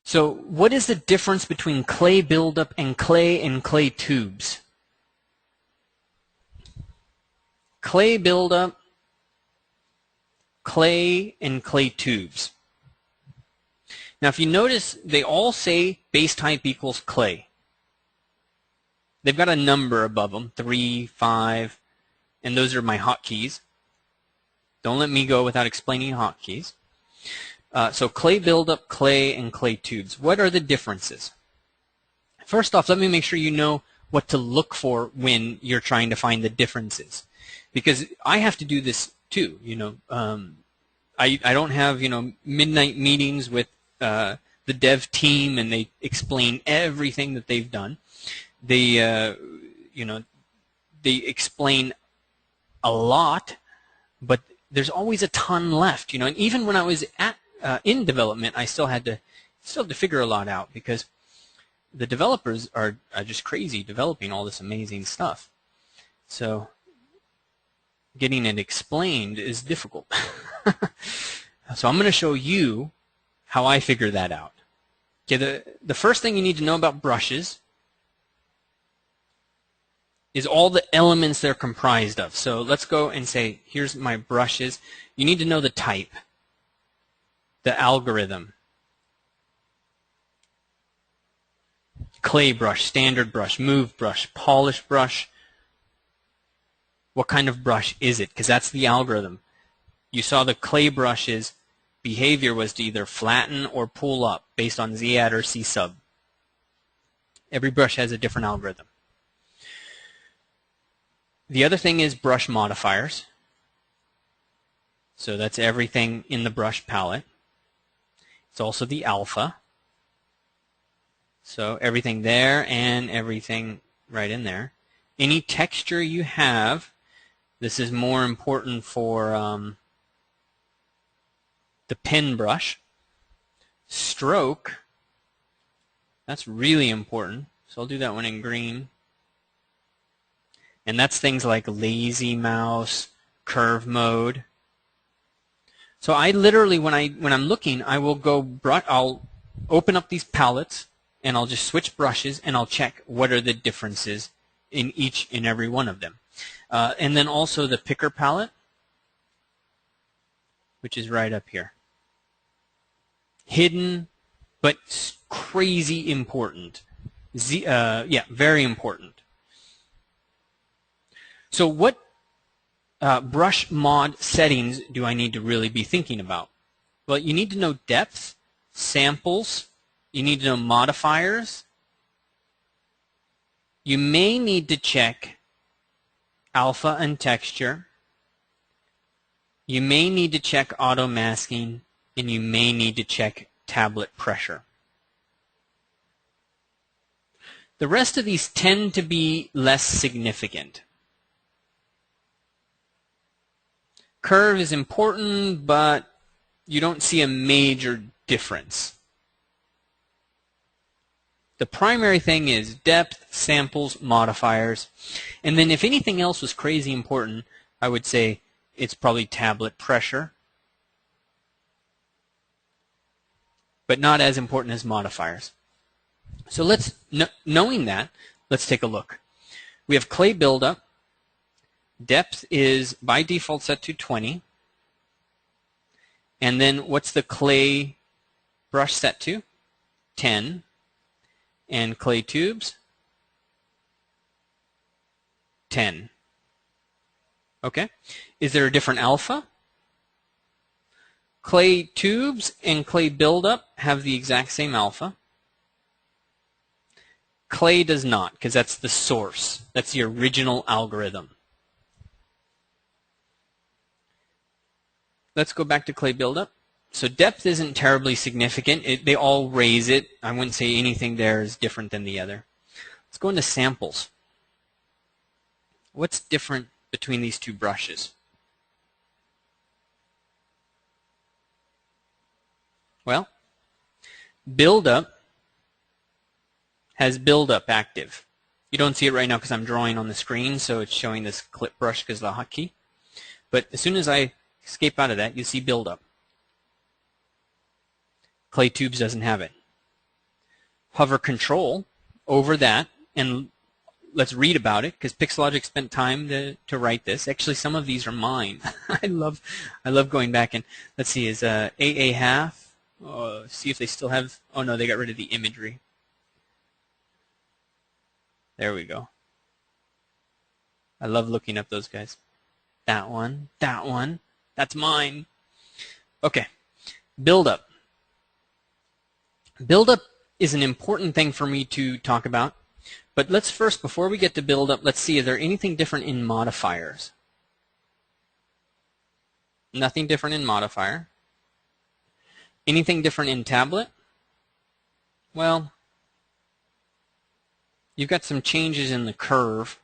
So what is the difference between clay buildup and clay tubes? Clay buildup, clay and clay tubes. Now if you notice, they all say base type equals clay. They've got a number above them, 3, 5, and those are my hotkeys. Don't let me go without explaining hotkeys. So clay buildup, clay, and clay tubes. What are the differences? First off, let me make sure you know what to look for when you're trying to find the differences. Because I have to do this too, you know. I don't have, you know, midnight meetings with the dev team and they explain everything that they've done. They, you know, they explain a lot, but there's always a ton left, you know. And even when I was in development, I still had to figure a lot out because the developers are just crazy developing all this amazing stuff. So getting it explained is difficult. So I'm going to show you how I figure that out. Okay, the first thing you need to know about brushes is all the elements they're comprised of. So let's go and say, here's my brushes. You need to know the type, the algorithm. Clay brush, standard brush, move brush, polish brush. What kind of brush is it? Because that's the algorithm. You saw the clay brush's behavior was to either flatten or pull up based on Z add or C sub. Every brush has a different algorithm. The other thing is brush modifiers. So that's everything in the brush palette. It's also the alpha. So everything there and everything right in there. Any texture you have, this is more important for the pen brush. Stroke, that's really important. So I'll do that one in green. And that's things like lazy mouse, curve mode. So I literally, when I'm looking, I will I'll open up these palettes and I'll just switch brushes and I'll check what are the differences in each and every one of them. And then also the picker palette, which is right up here. Hidden, but crazy important. Yeah, very important. So what brush mod settings do I need to really be thinking about? Well, you need to know depth, samples, you need to know modifiers. You may need to check alpha and texture. You may need to check auto masking, and you may need to check tablet pressure. The rest of these tend to be less significant. Curve is important, but you don't see a major difference. The primary thing is depth, samples, modifiers. And then if anything else was crazy important, I would say it's probably tablet pressure. But not as important as modifiers. So knowing that, let's take a look. We have clay buildup. Depth is by default set to 20. And then what's the clay brush set to? 10. And clay tubes? 10. Okay. Is there a different alpha? Clay tubes and clay buildup have the exact same alpha. Clay does not, because that's the source. That's the original algorithm. Let's go back to clay buildup. So depth isn't terribly significant. They all raise it. I wouldn't say anything there is different than the other. Let's go into samples. What's different between these two brushes? Well, buildup has buildup active. You don't see it right now because I'm drawing on the screen, so it's showing this clip brush because of the hotkey. But as soon as I escape out of that, you see buildup. Clay tubes doesn't have it. hover Control over that, and let's read about it, because Pixelogic spent time to write this. Actually, some of these are mine. I love going back and, let's see, is AA half? See if they still have, oh no, they got rid of the imagery. There we go. I love looking up those guys. That one, that's mine. Okay, build up. Build up is an important thing for me to talk about. But let's first, before we get to build up, let's see, is there anything different in modifiers? Nothing different in modifier. Anything different in tablet? Well, you've got some changes in the curve,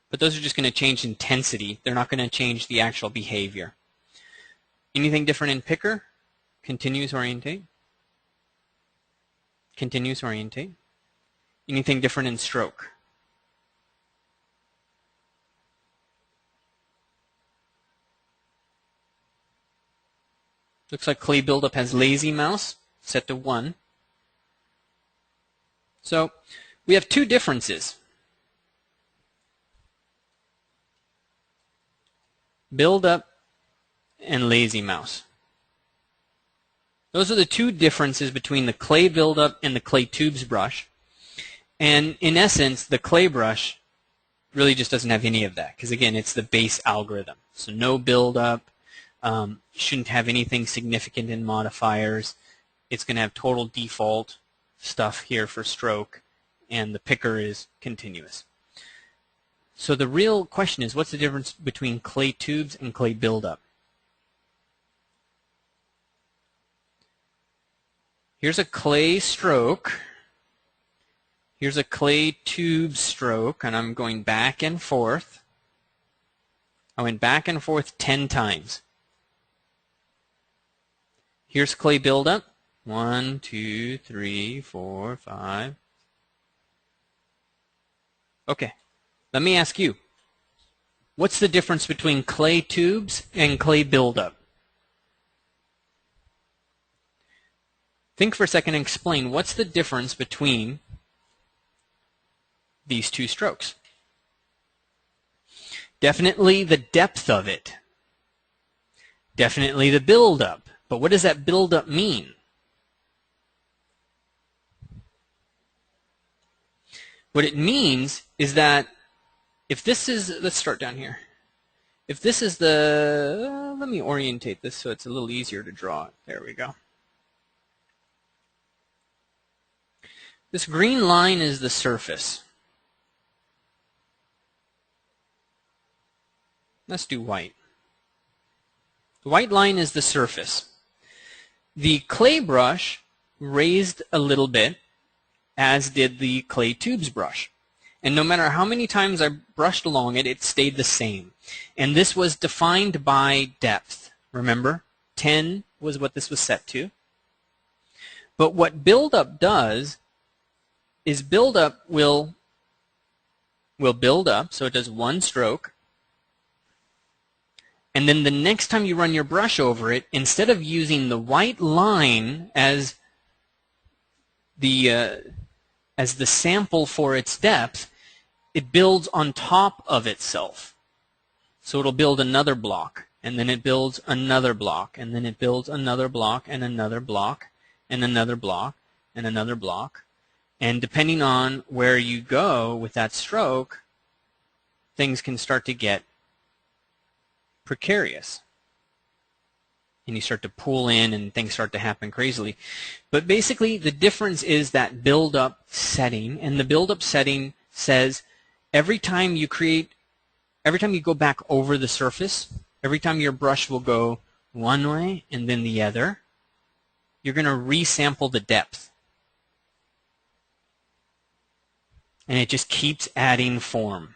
but those are just going to change intensity. They're not going to change the actual behavior. Anything different in picker? Continuous orientate. Continuous orientate. Anything different in stroke? Looks like clay buildup has lazy mouse set to 1. So we have two differences. Buildup and lazy mouse. Those are the two differences between the clay buildup and the clay tubes brush. And in essence, the clay brush really just doesn't have any of that, because again, it's the base algorithm. So no buildup, shouldn't have anything significant in modifiers. It's going to have total default stuff here for stroke, and the picker is continuous. So the real question is, what's the difference between clay tubes and clay buildup? Here's a clay stroke. Here's a clay tube stroke, and I'm going back and forth. I went back and forth 10 times. Here's clay buildup. 1, 2, 3, 4, 5. Okay, let me ask you, what's the difference between clay tubes and clay buildup? Think for a second and explain, what's the difference between these two strokes? Definitely the depth of it. Definitely the buildup. But what does that buildup mean? What it means is that if this is, let's start down here. If this is the, let me orientate this so it's a little easier to draw. There we go. This green line is the surface. Let's do white. The white line is the surface. The clay brush raised a little bit, as did the clay tubes brush. And no matter how many times I brushed along it, it stayed the same. And this was defined by depth. Remember, 10 was what this was set to. But what buildup does is buildup will build up, so it does one stroke. And then the next time you run your brush over it, instead of using the white line as the sample for its depth, it builds on top of itself. So it'll build another block, and then it builds another block, and then it builds another block, and another block, and another block, and another block. And depending on where you go with that stroke, things can start to get precarious. And you start to pull in and things start to happen crazily. But basically the difference is that build-up setting, and the build-up setting says every time you go back over the surface, every time your brush will go one way and then the other, you're going to resample the depth. And it just keeps adding form.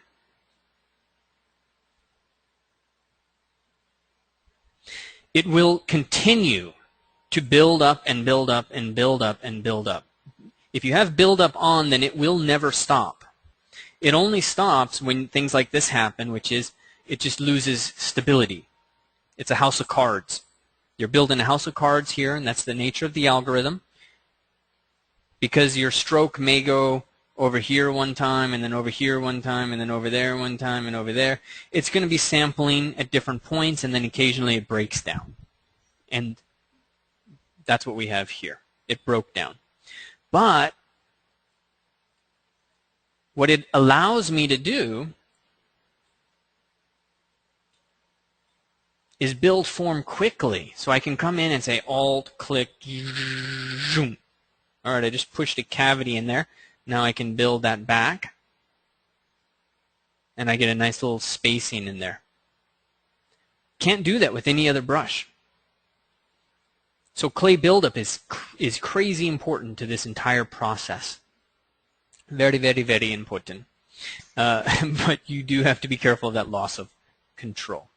It will continue to build up and build up and build up and build up. If you have build up on, then it will never stop. It only stops when things like this happen, which is it just loses stability. It's a house of cards. You're building a house of cards here, and that's the nature of the algorithm. because your stroke may go over here one time, and then over here one time, and then over there one time, and over there. It's going to be sampling at different points, and then occasionally it breaks down. And that's what we have here. It broke down. But what it allows me to do is build form quickly. So I can come in and say Alt-click, zoom. All right, I just pushed a cavity in there. Now I can build that back. And I get a nice little spacing in there. Can't do that with any other brush. So clay buildup is crazy important to this entire process. Very, very, very important. But you do have to be careful of that loss of control.